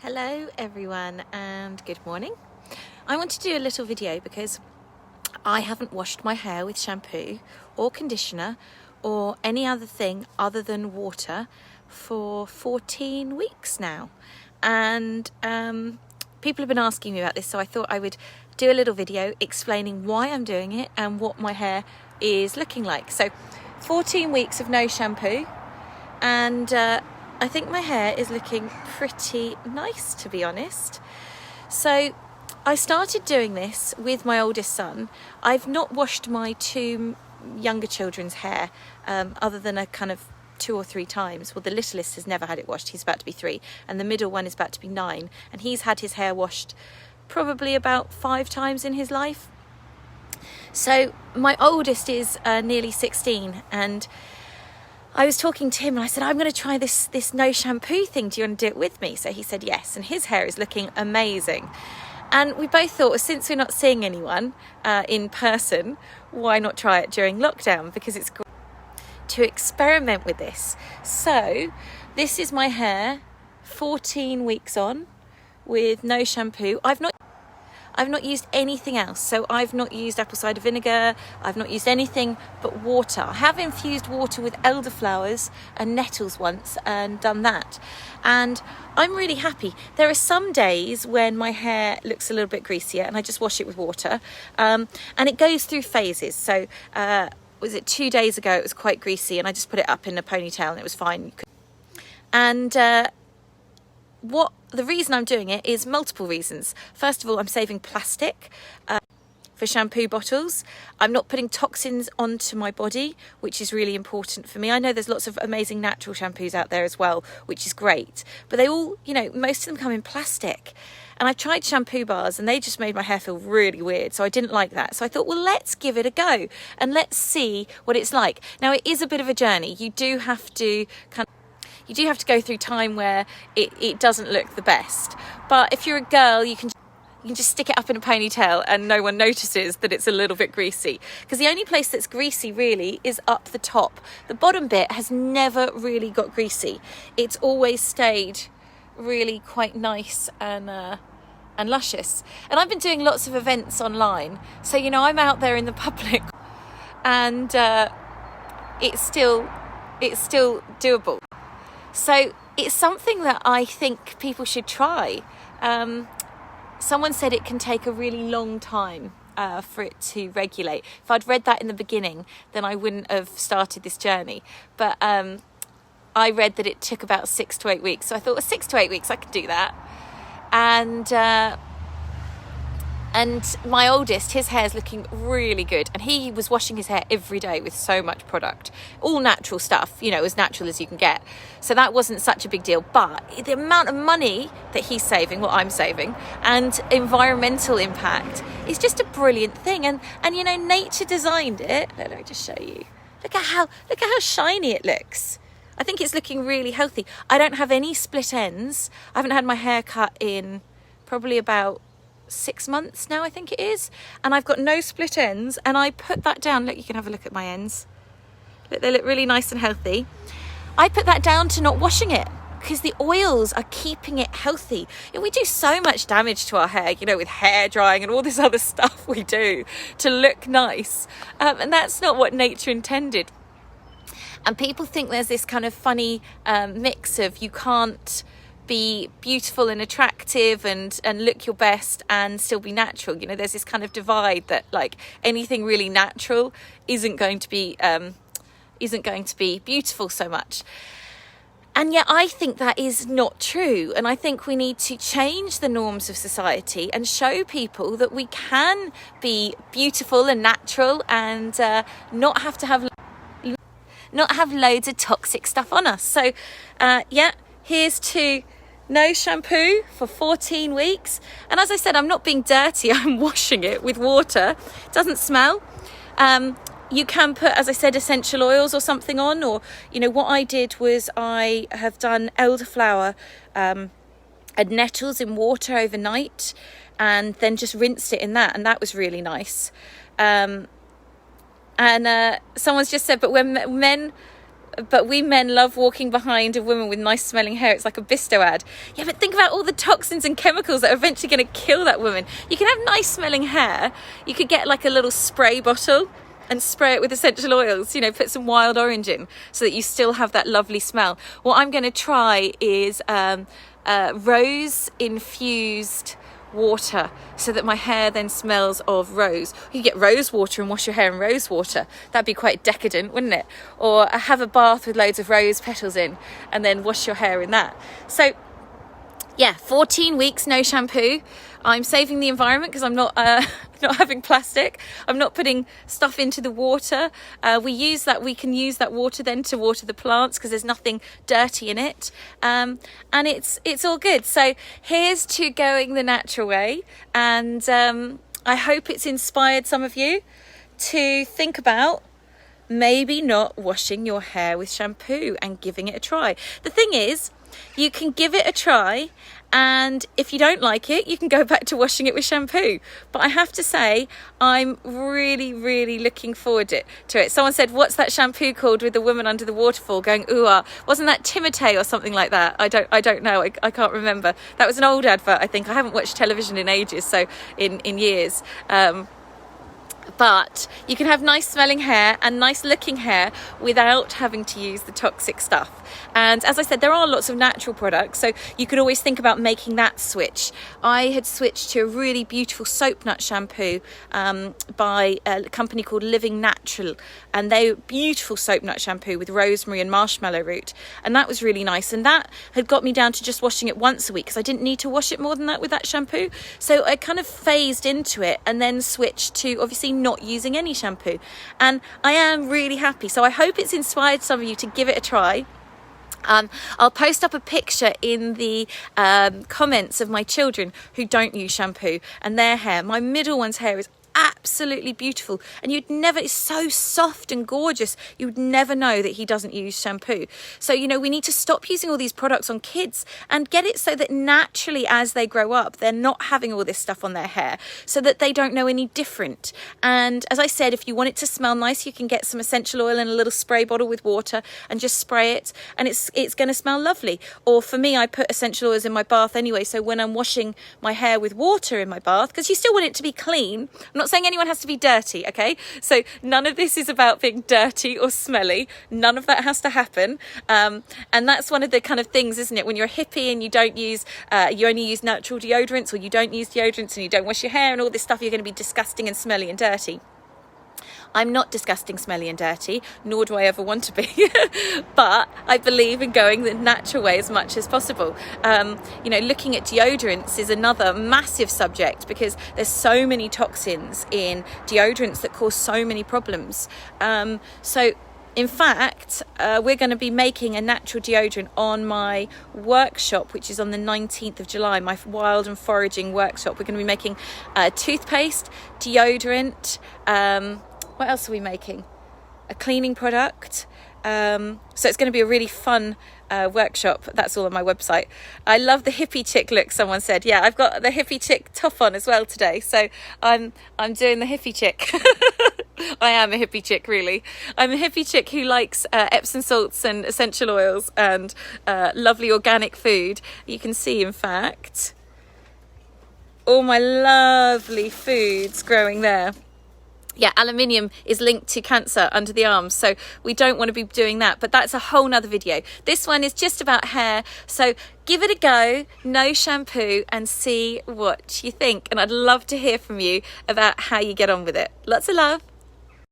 Hello everyone and good morning. I want to do a little video because I haven't washed my hair with shampoo or conditioner or any other thing other than water for 14 weeks now, and people have been asking me about this, so I thought I would do a little video explaining why I'm doing it and what my hair is looking like. So 14 weeks of no shampoo, and I think my hair is looking pretty nice, to be honest. So I started doing this with my oldest son. I've not washed my two younger children's hair other than a kind of 2 or 3 times. Well, the littlest has never had it washed. He's about to be 3, and the middle one is about to be 9, and he's had his hair washed probably about 5 times in his life. So my oldest is nearly 16, and I was talking to him and I said, I'm going to try this no shampoo thing. Do you want to do it with me? So he said yes, and his hair is looking amazing. And we both thought, well, since we're not seeing anyone in person, why not try it during lockdown? Because it's great to experiment with this. So this is my hair 14 weeks on with no shampoo. I've not used anything else. So I've not used apple cider vinegar. I've not used anything but water. I have infused water with elderflowers and nettles once and done that. And I'm really happy. There are some days when my hair looks a little bit greasier and I just wash it with water. And it goes through phases. So was it 2 days ago? It was quite greasy and I just put it up in a ponytail and it was fine. And the reason I'm doing it is multiple reasons. First of all, I'm saving plastic for shampoo bottles. I'm not putting toxins onto my body, which is really important for me. I know there's lots of amazing natural shampoos out there as well, which is great, but they all, most of them come in plastic. And I've tried shampoo bars and they just made my hair feel really weird, so I didn't like that. So I thought, well, let's give it a go and let's see what it's like. Now, it is a bit of a journey. You do have to go through time where it doesn't look the best. But if you're a girl, you can just stick it up in a ponytail and no one notices that it's a little bit greasy. Because the only place that's greasy really is up the top. The bottom bit has never really got greasy. It's always stayed really quite nice and luscious. And I've been doing lots of events online, so I'm out there in the public, and it's still doable. So it's something that I think people should try. Someone said it can take a really long time for it to regulate. If I'd read that in the beginning, then I wouldn't have started this journey. But I read that it took about 6 to 8 weeks. So I thought, well, 6 to 8 weeks, I could do that. And my oldest, his hair's looking really good. And he was washing his hair every day with so much product. All natural stuff, as natural as you can get. So that wasn't such a big deal. But the amount of money that he's saving, what I'm saving, and environmental impact is just a brilliant thing. And nature designed it. Let me just show you. Look at how shiny it looks. I think it's looking really healthy. I don't have any split ends. I haven't had my hair cut in probably about 6 months now, I think it is, and I've got no split ends. And I put that down. Look, you can have a look at my ends. Look, they look really nice and healthy. I put that down to not washing it because the oils are keeping it healthy. We do so much damage to our hair, with hair drying and all this other stuff we do to look nice, and that's not what nature intended. And people think there's this kind of funny mix of you can't be beautiful and attractive and look your best and still be natural. There's this kind of divide that anything really natural isn't going to be beautiful so much. And yet I think that is not true. And I think we need to change the norms of society and show people that we can be beautiful and natural and not have loads of toxic stuff on us. So here's to no shampoo for 14 weeks. And as I said, I'm not being dirty. I'm washing it with water. It doesn't smell. You can put, as I said, essential oils or something on, or, what I did was I have done elderflower and nettles in water overnight and then just rinsed it in that. And that was really nice. And someone's just said, but when men but we men love walking behind a woman with nice smelling hair. It's like a Bisto ad. Yeah, but think about all the toxins and chemicals that are eventually going to kill that woman. You can have nice smelling hair. You could get like a little spray bottle and spray it with essential oils, you know, put some wild orange in so that you still have that lovely smell. What I'm going to try is rose infused water, so that my hair then smells of rose. You get rose water and wash your hair in rose water. That'd be quite decadent, wouldn't it? Or have a bath with loads of rose petals in and then wash your hair in that. So yeah, 14 weeks no shampoo. I'm saving the environment because I'm not not having plastic. I'm not putting stuff into the water. We can use that water then to water the plants because there's nothing dirty in it. And it's all good. So here's to going the natural way. And I hope it's inspired some of you to think about maybe not washing your hair with shampoo and giving it a try. The thing is, you can give it a try, and if you don't like it, you can go back to washing it with shampoo. But I have to say, I'm really looking forward to it. Someone said, what's that shampoo called with the woman under the waterfall going ooh-ah? Wasn't that Timotei or something like that? I don't know. I can't remember. That was an old advert, I think. I haven't watched television in ages, so in years. But you can have nice smelling hair and nice looking hair without having to use the toxic stuff. And as I said, there are lots of natural products, so you could always think about making that switch. I had switched to a really beautiful soap nut shampoo by a company called Living Natural, and they beautiful soap nut shampoo with rosemary and marshmallow root, and that was really nice. And that had got me down to just washing it once a week because I didn't need to wash it more than that with that shampoo. So I kind of phased into it and then switched to obviously not using any shampoo, and I am really happy. So I hope it's inspired some of you to give it a try. I'll post up a picture in the comments of my children who don't use shampoo and their hair. My middle one's hair is absolutely beautiful, and you'd never, it's so soft and gorgeous, you would never know that he doesn't use shampoo. So, you know, we need to stop using all these products on kids and get it so that naturally as they grow up, they're not having all this stuff on their hair, so that they don't know any different. And as I said, if you want it to smell nice, you can get some essential oil in a little spray bottle with water and just spray it, and it's going to smell lovely. Or for me, I put essential oils in my bath anyway, so when I'm washing my hair with water in my bath, because you still want it to be clean, I'm not saying anyone has to be dirty, okay? So none of this is about being dirty or smelly. None of that has to happen. And that's one of the kind of things, isn't it? When you're a hippie and you don't use, you only use natural deodorants, or you don't use deodorants and you don't wash your hair and all this stuff, you're going to be disgusting and smelly and dirty. I'm not disgusting, smelly and dirty, nor do I ever want to be. But I believe in going the natural way as much as possible. You know, looking at deodorants is another massive subject because there's so many toxins in deodorants that cause so many problems. So in fact, we're going to be making a natural deodorant on my workshop, which is on the 19th of July, my wild and foraging workshop. We're going to be making toothpaste, deodorant, what else are we making? A cleaning product. So it's going to be a really fun workshop. That's all on my website. I love the hippie chick look, someone said. Yeah, I've got the hippie chick top on as well today. So I'm doing the hippie chick. I am a hippie chick, really. I'm a hippie chick who likes Epsom salts and essential oils and lovely organic food. You can see, in fact, all my lovely foods growing there. Yeah, aluminium is linked to cancer under the arms, so we don't want to be doing that, but that's a whole nother video. This one is just about hair, so give it a go, no shampoo, and see what you think. And I'd love to hear from you about how you get on with it. Lots of love.